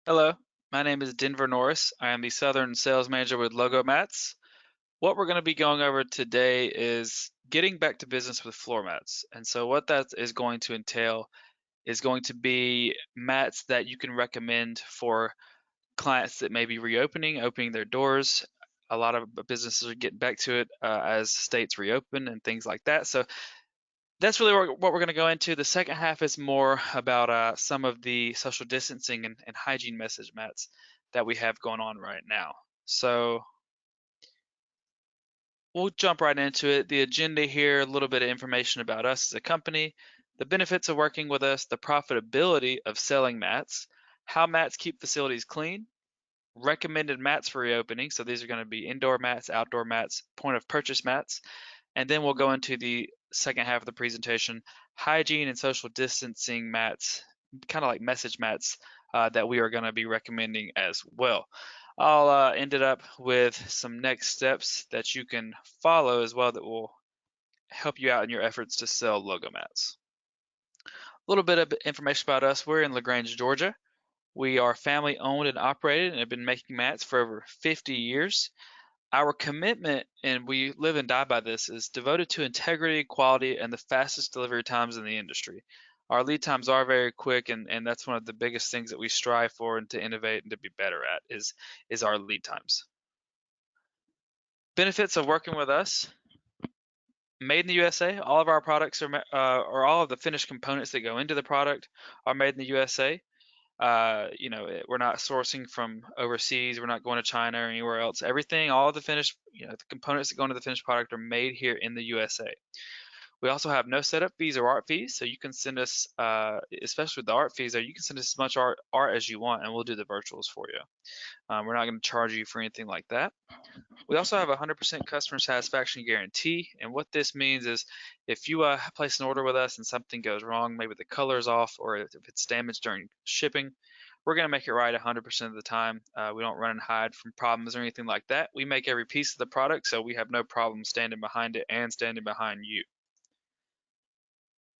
Hello, my name is Denver Norris. I am the Southern Sales Manager with Logo Mats. What we're going to be going over today is getting back to business with floor mats. And so what that is going to entail is going to be mats that you can recommend for clients that may be opening their doors. A lot of businesses are getting back to it as states reopen and things like that. So that's really what we're going to go into. The second half is more about some of the social distancing and hygiene message mats that we have going on right now. So we'll jump right into it. The agenda here, a little bit of information about us as a company, the benefits of working with us, the profitability of selling mats, how mats keep facilities clean, recommended mats for reopening. So these are going to be indoor mats, outdoor mats, point of purchase mats, and then we'll go into the second half of the presentation, hygiene and social distancing mats, kind of like message mats that we are going to be recommending as well. I'll end it up with some next steps that you can follow as well that will help you out in your efforts to sell logo mats. A little bit of information about us. We're in LaGrange, Georgia. We are family owned and operated and have been making mats for over 50 years. Our commitment, and we live and die by this, is devoted to integrity, quality, and the fastest delivery times in the industry. Our lead times are very quick, and that's one of the biggest things that we strive for and to innovate and to be better at is our lead times. Benefits of working with us: made in the USA. All of our products or all of the finished components that go into the product are made in the USA. We're not sourcing from overseas. We're not going to China or anywhere else. Everything, all of the finished, the components that go into the finished product are made here in the USA. We also have no setup fees or art fees, so you can send us, especially with the art fees, you can send us as much art as you want, and we'll do the virtuals for you. We're not going to charge you for anything like that. We also have a 100% customer satisfaction guarantee, and what this means is if you place an order with us and something goes wrong, maybe the color is off or if it's damaged during shipping, we're going to make it right 100% of the time. We don't run and hide from problems or anything like that. We make every piece of the product, so we have no problem standing behind it and standing behind you.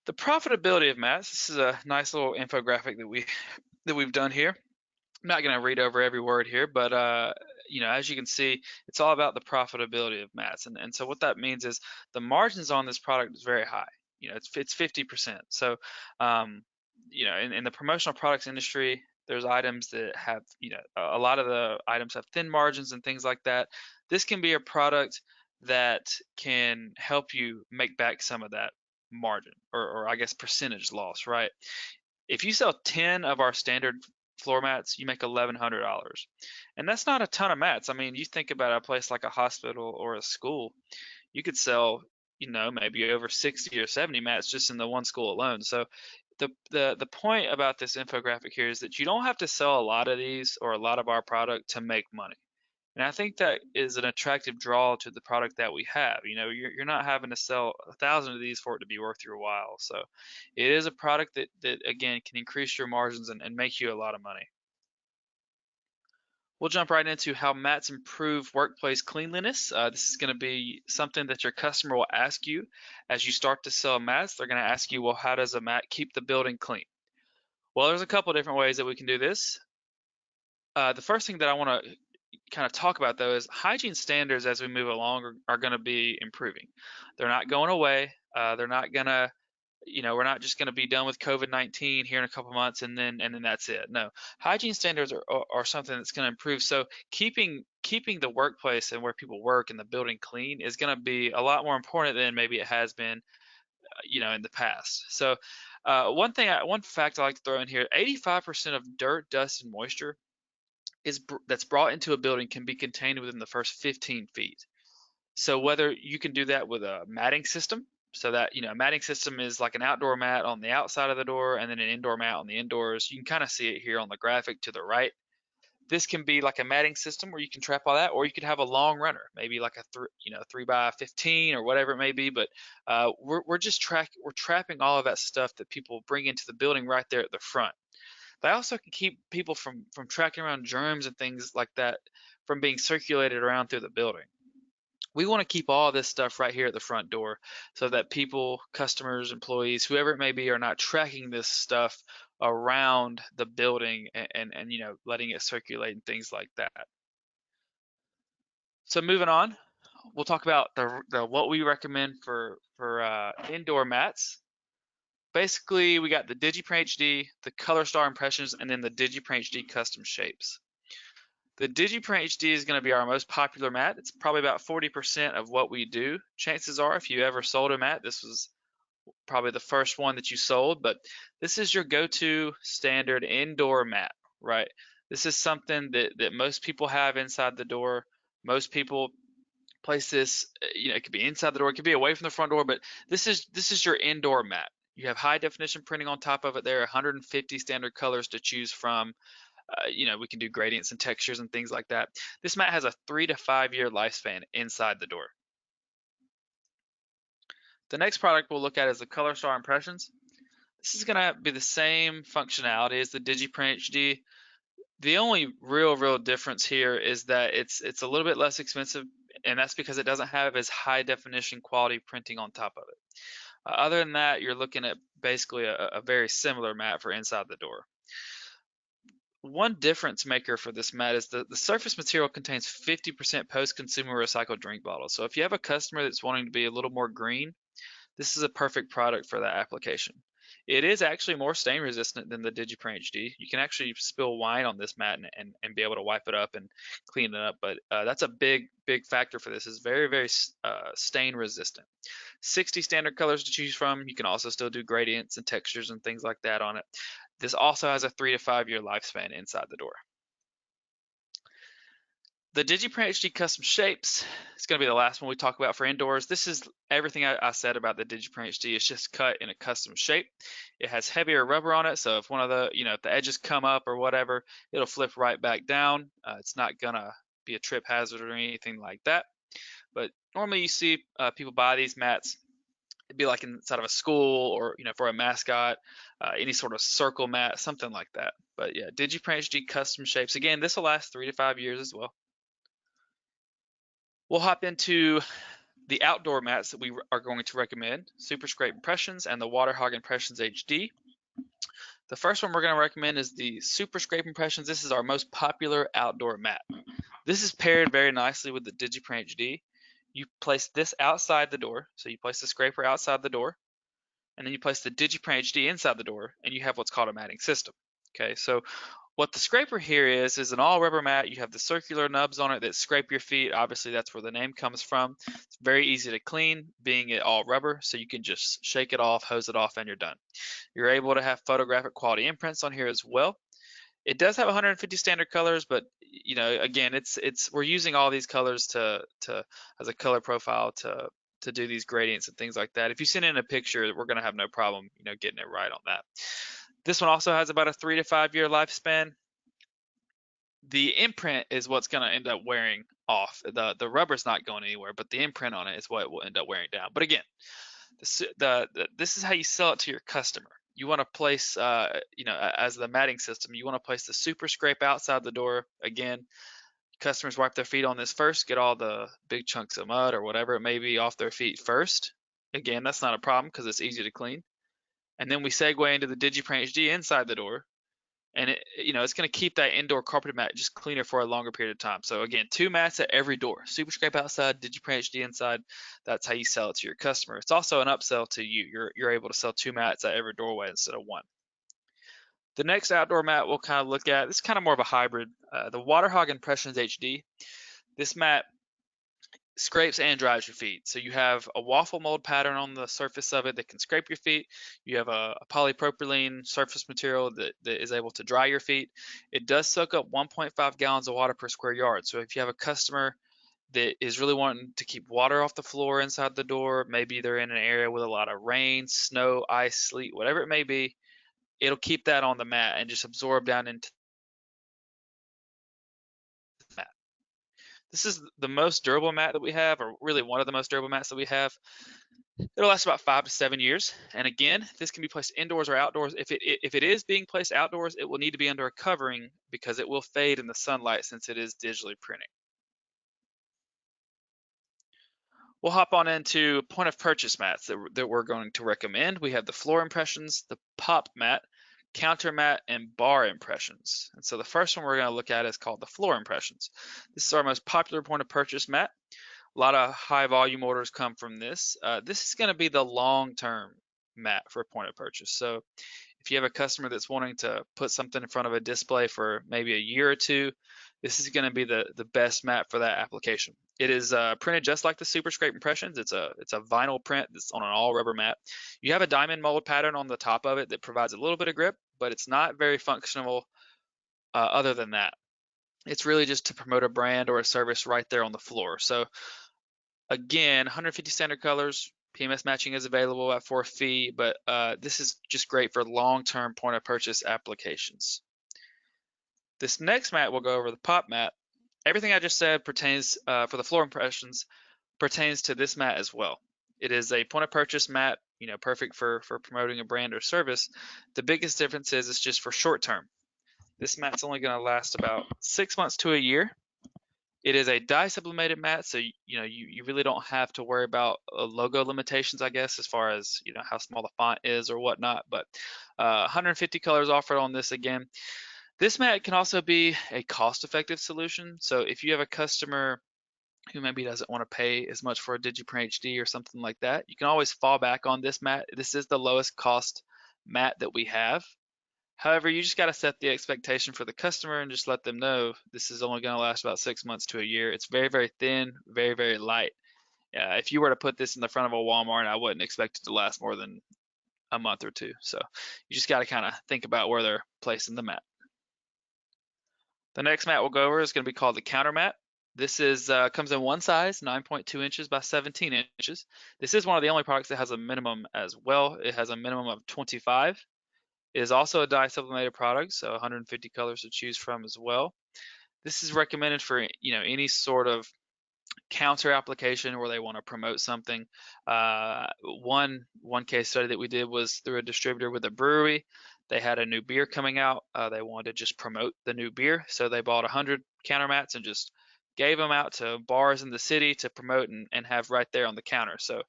The profitability of mats. This is a nice little infographic that we've done here. I'm not going to read over every word here, but as you can see, it's all about the profitability of mats, and so what that means is the margins on this product is very high. It's 50%. So, in the promotional products industry, there's items that have, a lot of the items have thin margins and things like that. This can be a product that can help you make back some of that margin or I guess percentage loss, right? If you sell 10 of our standard floor mats, you make $1,100. And that's not a ton of mats. I mean, you think about a place like a hospital or a school, you could sell, maybe over 60 or 70 mats just in the one school alone. So the point about this infographic here is that you don't have to sell a lot of these or a lot of our product to make money. And I think that is an attractive draw to the product that we have. You're not having to sell 1,000 of these for it to be worth your while. So it is a product that again can increase your margins and make you a lot of money. We'll jump right into how mats improve workplace cleanliness. This is going to be something that your customer will ask you as you start to sell mats. They're going to ask you, well, how does a mat keep the building clean? Well, there's a couple different ways that we can do this. The first thing that I want to kind of talk about though is hygiene standards as we move along are going to be improving. They're not going away. They're not going to, we're not just going to be done with COVID-19 here in a couple months and then that's it. No, hygiene standards are something that's going to improve. So keeping the workplace and where people work and the building clean is going to be a lot more important than maybe it has been, in the past. So one fact I like to throw in here: 85% of dirt, dust, and moisture that's brought into a building can be contained within the first 15 feet. So whether you can do that with a matting system, so that a matting system is like an outdoor mat on the outside of the door and then an indoor mat on the indoors. You can kind of see it here on the graphic to the right. This can be like a matting system where you can trap all that, or you could have a long runner, maybe like a 3 by 15 or whatever it may be. But we're trapping all of that stuff that people bring into the building right there at the front. They also can keep people from tracking around germs and things like that from being circulated around through the building. We want to keep all this stuff right here at the front door so that people, customers, employees, whoever it may be, are not tracking this stuff around the building and letting it circulate and things like that. So moving on, we'll talk about the what we recommend for indoor mats. Basically, we got the DigiPrint HD, the Color Star Impressions, and then the DigiPrint HD Custom Shapes. The DigiPrint HD is going to be our most popular mat. It's probably about 40% of what we do. Chances are, if you ever sold a mat, this was probably the first one that you sold, but this is your go-to standard indoor mat, right? This is something that most people have inside the door. Most people place this, it could be inside the door, it could be away from the front door, but this is your indoor mat. You have high definition printing on top of it. There are 150 standard colors to choose from. We can do gradients and textures and things like that. This mat has a 3 to 5 year lifespan inside the door. The next product we'll look at is the Color Star Impressions. This is going to be the same functionality as the DigiPrint HD. The only real difference here is that it's a little bit less expensive, and that's because it doesn't have as high definition quality printing on top of it. Other than that, you're looking at basically a very similar mat for inside the door. One difference maker for this mat is the surface material contains 50% post-consumer recycled drink bottles. So if you have a customer that's wanting to be a little more green, this is a perfect product for that application. It is actually more stain resistant than the DigiPrint HD. You can actually spill wine on this mat and be able to wipe it up and clean it up, but that's a big factor for this. It's very stain resistant. 60 standard colors to choose from. You can also still do gradients and textures and things like that on it. This also has a 3 to 5 year lifespan inside the door. The DigiPrint HD Custom Shapes is going to be the last one we talk about for indoors. This is everything I said about the DigiPrint HD. It's just cut in a custom shape. It has heavier rubber on it, so if one of the, if the edges come up or whatever, it'll flip right back down. It's not going to be a trip hazard or anything like that. But normally you see people buy these mats. It'd be like inside of a school or, for a mascot, any sort of circle mat, something like that. But yeah, DigiPrint HD Custom Shapes. Again, this will last 3 to 5 years as well. We'll hop into the outdoor mats that we are going to recommend, Super Scrape Impressions and the Water Hog Impressions HD. The first one we're going to recommend is the Super Scrape Impressions. This is our most popular outdoor mat. This is paired very nicely with the DigiPrint HD. You place this outside the door, so you place the scraper outside the door, and then you place the DigiPrint HD inside the door, and you have what's called a matting system. Okay, so what the scraper here is an all rubber mat. You have the circular nubs on it that scrape your feet. Obviously, that's where the name comes from. It's very easy to clean, being it all rubber, so you can just shake it off, hose it off, and you're done. You're able to have photographic quality imprints on here as well. It does have 150 standard colors, but again, we're using all these colors to as a color profile to do these gradients and things like that. If you send in a picture, we're going to have no problem, getting it right on that. This one also has about a 3 to 5 year lifespan. The imprint is what's going to end up wearing off. The rubber's not going anywhere, but the imprint on it is what will end up wearing down. But again, this is how you sell it to your customer. You want to place, as the matting system, you want to place the Super Scrape outside the door. Again, customers wipe their feet on this first, get all the big chunks of mud or whatever it may be off their feet first. Again, that's not a problem because it's easy to clean. And then we segue into the DigiPrint HD inside the door. And it's going to keep that indoor carpet mat just cleaner for a longer period of time. So again, 2 mats at every door. Super Scrape outside, DigiPrint HD inside. That's how you sell it to your customer. It's also an upsell to you. You're able to sell 2 mats at every doorway instead of 1. The next outdoor mat we'll kind of look at, this is kind of more of a hybrid, the Water Hog Impressions HD. This mat scrapes and dries your feet. So you have a waffle mold pattern on the surface of it that can scrape your feet. You have a polypropylene surface material that is able to dry your feet. It does soak up 1.5 gallons of water per square yard. So if you have a customer that is really wanting to keep water off the floor inside the door, maybe they're in an area with a lot of rain, snow, ice, sleet, whatever it may be, it'll keep that on the mat and just absorb down into the mat. This is the most durable mat that we have, or really one of the most durable mats that we have. It'll last about 5 to 7 years. And again, this can be placed indoors or outdoors. If it is being placed outdoors, it will need to be under a covering because it will fade in the sunlight since it is digitally printing. We'll hop on into point of purchase mats that we're going to recommend. We have the floor impressions, the pop mat, counter mat, and bar impressions. And so the first one we're going to look at is called the floor impressions. This is our most popular point of purchase mat. A lot of high volume orders come from this. This is going to be the long-term mat for point of purchase. So if you have a customer that's wanting to put something in front of a display for maybe a year or two, this is going to be the best mat for that application. It is printed just like the Super Scrape Impressions. It's a vinyl print that's on an all rubber mat. You have a diamond mold pattern on the top of it that provides a little bit of grip, but it's not very functional other than that. It's really just to promote a brand or a service right there on the floor. So again, 150 standard colors. PMS matching is available for a fee, but this is just great for long-term point of purchase applications. This next mat we'll go over the pop mat. Everything I just said pertains for the floor impressions pertains to this mat as well. It is a point of purchase mat, perfect for promoting a brand or service. The biggest difference is it's just for short term. This mat's only going to last about 6 months to a year. It is a dye sublimated mat, so you really don't have to worry about logo limitations, I guess, as far as how small the font is or whatnot. But 150 colors offered on this again. This mat can also be a cost-effective solution. So if you have a customer who maybe doesn't want to pay as much for a DigiPrint HD or something like that, you can always fall back on this mat. This is the lowest cost mat that we have. However, you just got to set the expectation for the customer and just let them know this is only going to last about 6 months to a year. It's very, very thin, very, very light. If you were to put this in the front of a Walmart, I wouldn't expect it to last more than a month or two. So you just got to kind of think about where they're placing the mat. The next mat we'll go over is going to be called the counter mat. This is comes in one size, 9.2 inches by 17 inches. This is one of the only products that has a minimum as well. It has a minimum of 25. It is also a dye sublimated product, so 150 colors to choose from as well. This is recommended for any sort of counter application where they want to promote something. One case study that we did was through a distributor with a brewery. They had a new beer coming out. They wanted to just promote the new beer, so they bought 100 counter mats and just gave them out to bars in the city to promote and have right there on the counter. So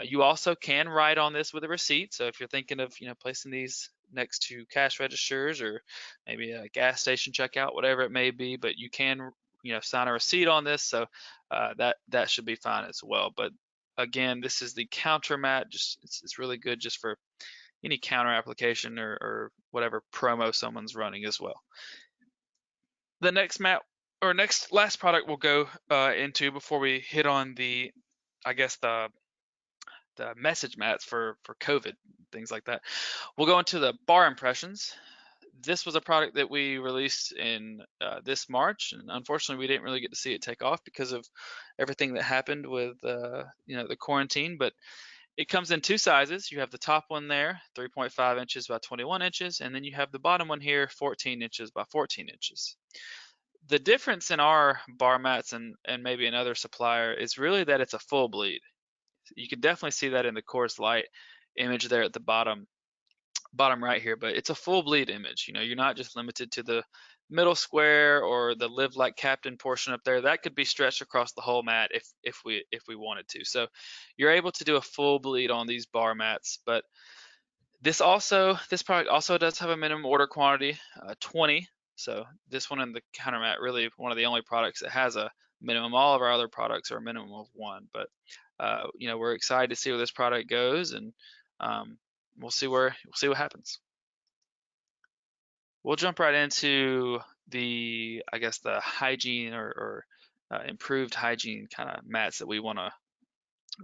you also can write on this with a receipt. So if you're thinking of placing these next to cash registers or maybe a gas station checkout, whatever it may be, but you can sign a receipt on this, so that should be fine as well. But again, this is the counter mat. It's really good just for any counter application or whatever promo someone's running as well. The next mat or last product we'll go into before we hit on the message mats for COVID, things like that. We'll go into the bar impressions. This was a product that we released in this March, and unfortunately we didn't really get to see it take off because of everything that happened with the quarantine. But it comes in two sizes. You have the top one there, 3.5 inches by 21 inches, and then you have the bottom one here, 14 inches by 14 inches. The difference in our bar mats and maybe another supplier is really that it's a full bleed. You can definitely see that in the Course Light image there at the bottom right here, but it's a full bleed image. You're not just limited to the middle square or the Live Like Captain portion up there. That could be stretched across the whole mat if we wanted to. So you're able to do a full bleed on these bar mats. But this product also does have a minimum order quantity, 20. So this one and the counter mat really one of the only products that has a minimum. All of our other products are a minimum of 1. But we're excited to see where this product goes, and we'll see what happens. We'll jump right into the hygiene or improved hygiene kind of mats that we want to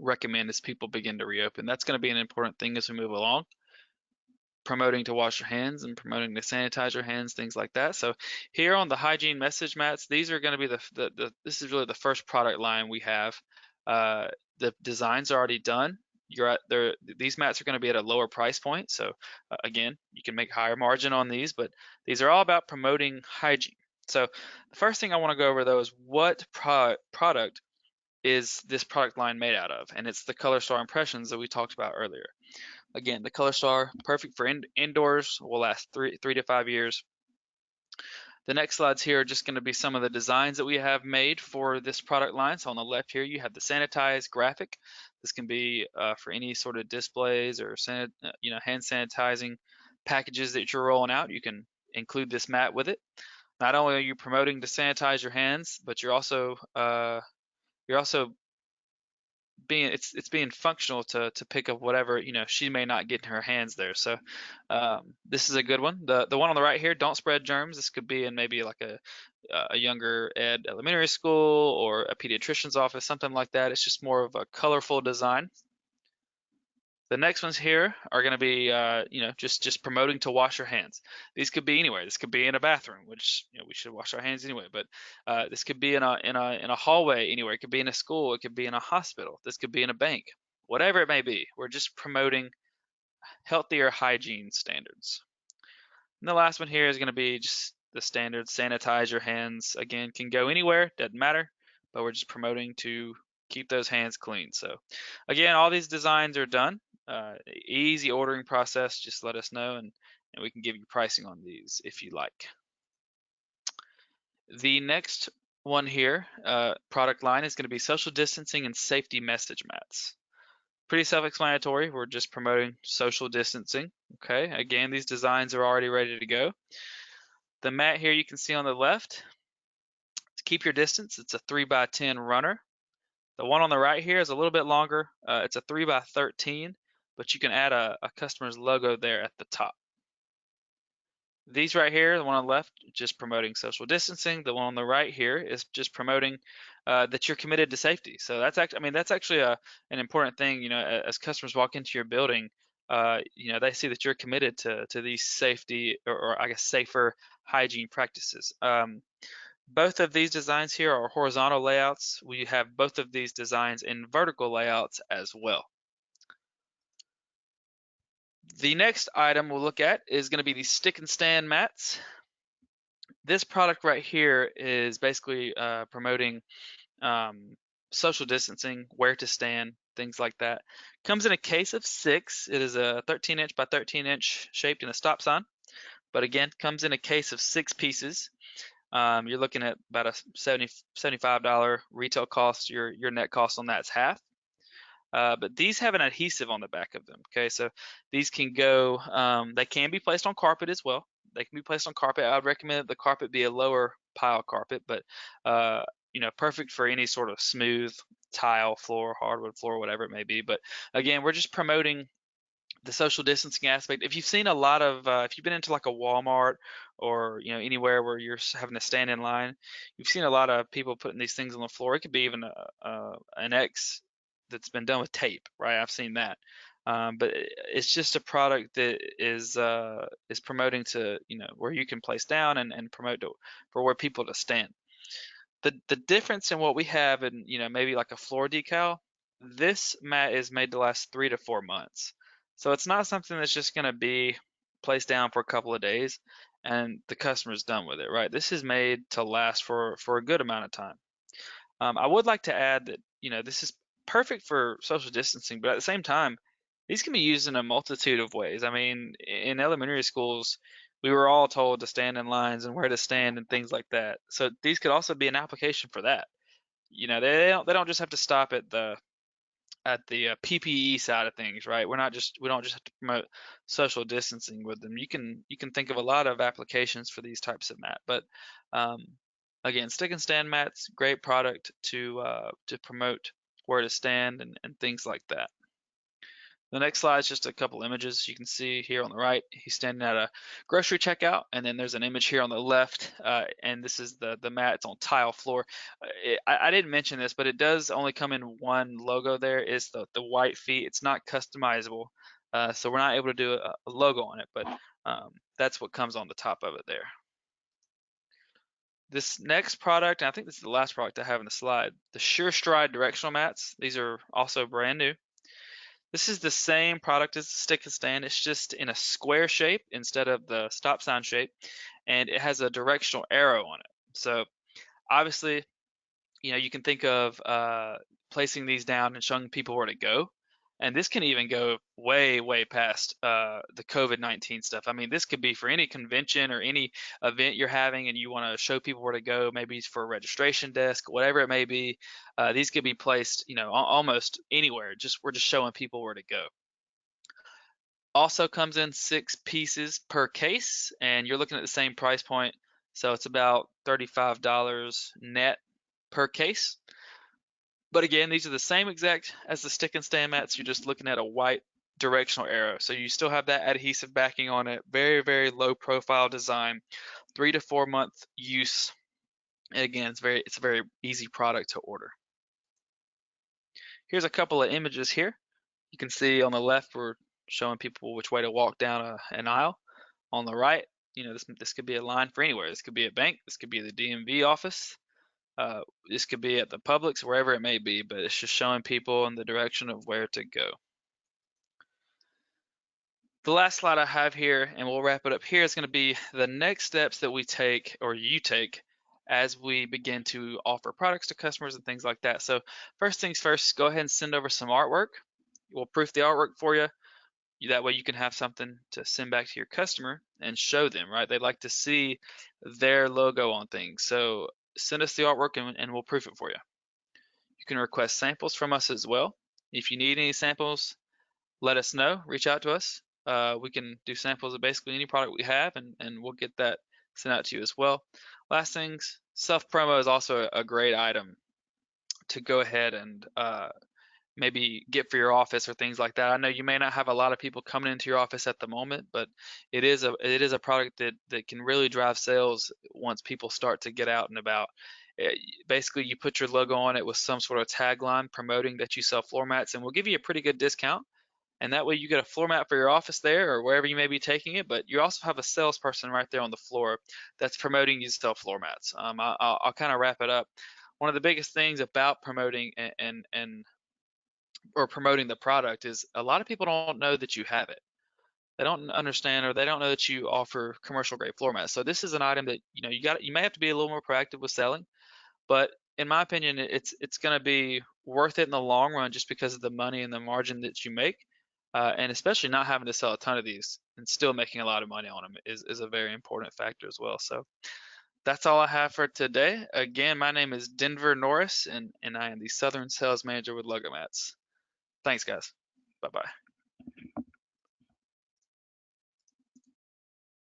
recommend as people begin to reopen. That's going to be an important thing as we move along. Promoting to wash your hands and promoting to sanitize your hands, things like that. So here on the hygiene message mats, these are going to be this is really the first product line we have. The designs are already done. These mats are going to be at a lower price point. So again, you can make higher margin on these, but these are all about promoting hygiene. So the first thing I want to go over though is what product is this product line made out of? And it's the Color Star Impressions that we talked about earlier. Again, the Color Star, perfect for indoors, will last 3 to 5 years. The next slides here are just going to be some of the designs that we have made for this product line. So on the left here, you have the sanitized graphic. This can be for any sort of displays or hand sanitizing packages that you're rolling out, you can include this mat with it. Not only are you promoting to sanitize your hands, but you're also being it's being functional to pick up whatever she may not get in her hands there. So this is a good one. The one on the right here, don't spread germs. This could be in maybe like a younger ed elementary school or a pediatrician's office, something like that. It's just more of a colorful design. The next ones here are going to be, just promoting to wash your hands. These could be anywhere. This could be in a bathroom, which we should wash our hands anyway. But this could be in a hallway anywhere. It could be in a school. It could be in a hospital. This could be in a bank. Whatever it may be, we're just promoting healthier hygiene standards. And the last one here is going to be just the standard sanitize your hands. Again, can go anywhere, doesn't matter, but we're just promoting to keep those hands clean. So again, all these designs are done. Easy ordering process. Just let us know and we can give you pricing on these if you like. The next one here, product line, is going to be social distancing and safety message mats. Pretty self-explanatory. We're just promoting social distancing. Okay, again, these designs are already ready to go. The mat here you can see on the left, to keep your distance, it's a 3x10 runner. The one on the right here is a little bit longer. It's a 3x13, but you can add a customer's logo there at the top. These right here, the one on the left, just promoting social distancing. The one on the right here is just promoting that you're committed to safety. So that's actually an important thing. As customers walk into your building, they see that you're committed to these safety or I guess safer hygiene practices. Both of these designs here are horizontal layouts. We have both of these designs in vertical layouts as well. The next item we'll look at is going to be the stick and stand mats. This product right here is basically promoting social distancing, where to stand, things like that. Comes in a case of 6. It is a 13-inch by 13-inch shaped in a stop sign. But again, comes in a case of 6 pieces. You're looking at about a $75 retail cost. Your net cost on that is half. But these have an adhesive on the back of them. Okay, so these can go. They can be placed on carpet as well. They can be placed on carpet. I would recommend that the carpet be a lower pile carpet, but perfect for any sort of smooth tile floor, hardwood floor, whatever it may be. But again, we're just promoting the social distancing aspect. If you've seen a lot of, if you've been into like a Walmart or anywhere where you're having to stand in line, you've seen a lot of people putting these things on the floor. It could be even an X that's been done with tape, right? I've seen that. But it's just a product that is promoting to where you can place down and promote for where people to stand. The difference in what we have in maybe like a floor decal, this mat is made to last 3 to 4 months. So it's not something that's just going to be placed down for a couple of days and the customer's done with it, right? This is made to last for a good amount of time. I would like to add that this is perfect for social distancing, but at the same time, these can be used in a multitude of ways. I mean, in elementary schools, we were all told to stand in lines and where to stand and things like that. So these could also be an application for that. They don't just have to stop at the PPE side of things, right? We don't just have to promote social distancing with them. You can think of a lot of applications for these types of mat, but um, again, stick and stand mats, great product to promote where to stand and things like that. The next slide is just a couple images. You can see here on the right, he's standing at a grocery checkout, and then there's an image here on the left, and this is the mat. It's on tile floor. I didn't mention this, but it does only come in one logo there. It's the white feet. It's not customizable, so we're not able to do a logo on it, but that's what comes on the top of it there. This next product, and I think this is the last product I have in the slide, the Sure Stride Directional Mats. These are also brand new. This is the same product as the stick and stand. It's just in a square shape instead of the stop sign shape, and it has a directional arrow on it. So obviously, you can think of placing these down and showing people where to go. And this can even go way, way past the COVID-19 stuff. I mean, this could be for any convention or any event you're having and you want to show people where to go, maybe it's for a registration desk, whatever it may be. These could be placed, almost anywhere. We're just showing people where to go. Also comes in 6 pieces per case, and you're looking at the same price point. So it's about $35 net per case. But again, these are the same exact as the stick and stand mats. You're just looking at a white directional arrow. So you still have that adhesive backing on it. Very, very low profile design. 3 to 4 month use. And again, it's a very easy product to order. Here's a couple of images here. You can see on the left, we're showing people which way to walk down an aisle. On the right, this could be a line for anywhere. This could be a bank. This could be the DMV office. This could be at the Publix, wherever it may be, but it's just showing people in the direction of where to go. The last slide I have here, and we'll wrap it up here, is going to be the next steps that we take, or you take, as we begin to offer products to customers and things like that. So first things first, go ahead and send over some artwork. We'll proof the artwork for you. That way you can have something to send back to your customer and show them, right? They like to see their logo on things. So send us the artwork and we'll proof it for you. You can request samples from us as well. If you need any samples, let us know. Reach out to us. We can do samples of basically any product we have, and we'll get that sent out to you as well. Last things, self-promo is also a great item to go ahead and maybe get for your office or things like that. I know you may not have a lot of people coming into your office at the moment, but it is a product that can really drive sales once people start to get out and about. Basically, you put your logo on it with some sort of tagline promoting that you sell floor mats, and we'll give you a pretty good discount. And that way you get a floor mat for your office there or wherever you may be taking it, but you also have a salesperson right there on the floor that's promoting you to sell floor mats. I'll kind of wrap it up. One of the biggest things about promoting and or promoting the product is a lot of people don't know that you have it. They don't understand or they don't know that you offer commercial grade floor mats. So this is an item that you may have to be a little more proactive with selling, but in my opinion, it's going to be worth it in the long run just because of the money and the margin that you make, and especially not having to sell a ton of these and still making a lot of money on them is a very important factor as well. So that's all I have for today. Again, my name is Denver Norris, and I am the Southern Sales Manager with Logo Mats. Thanks, guys. Bye-bye.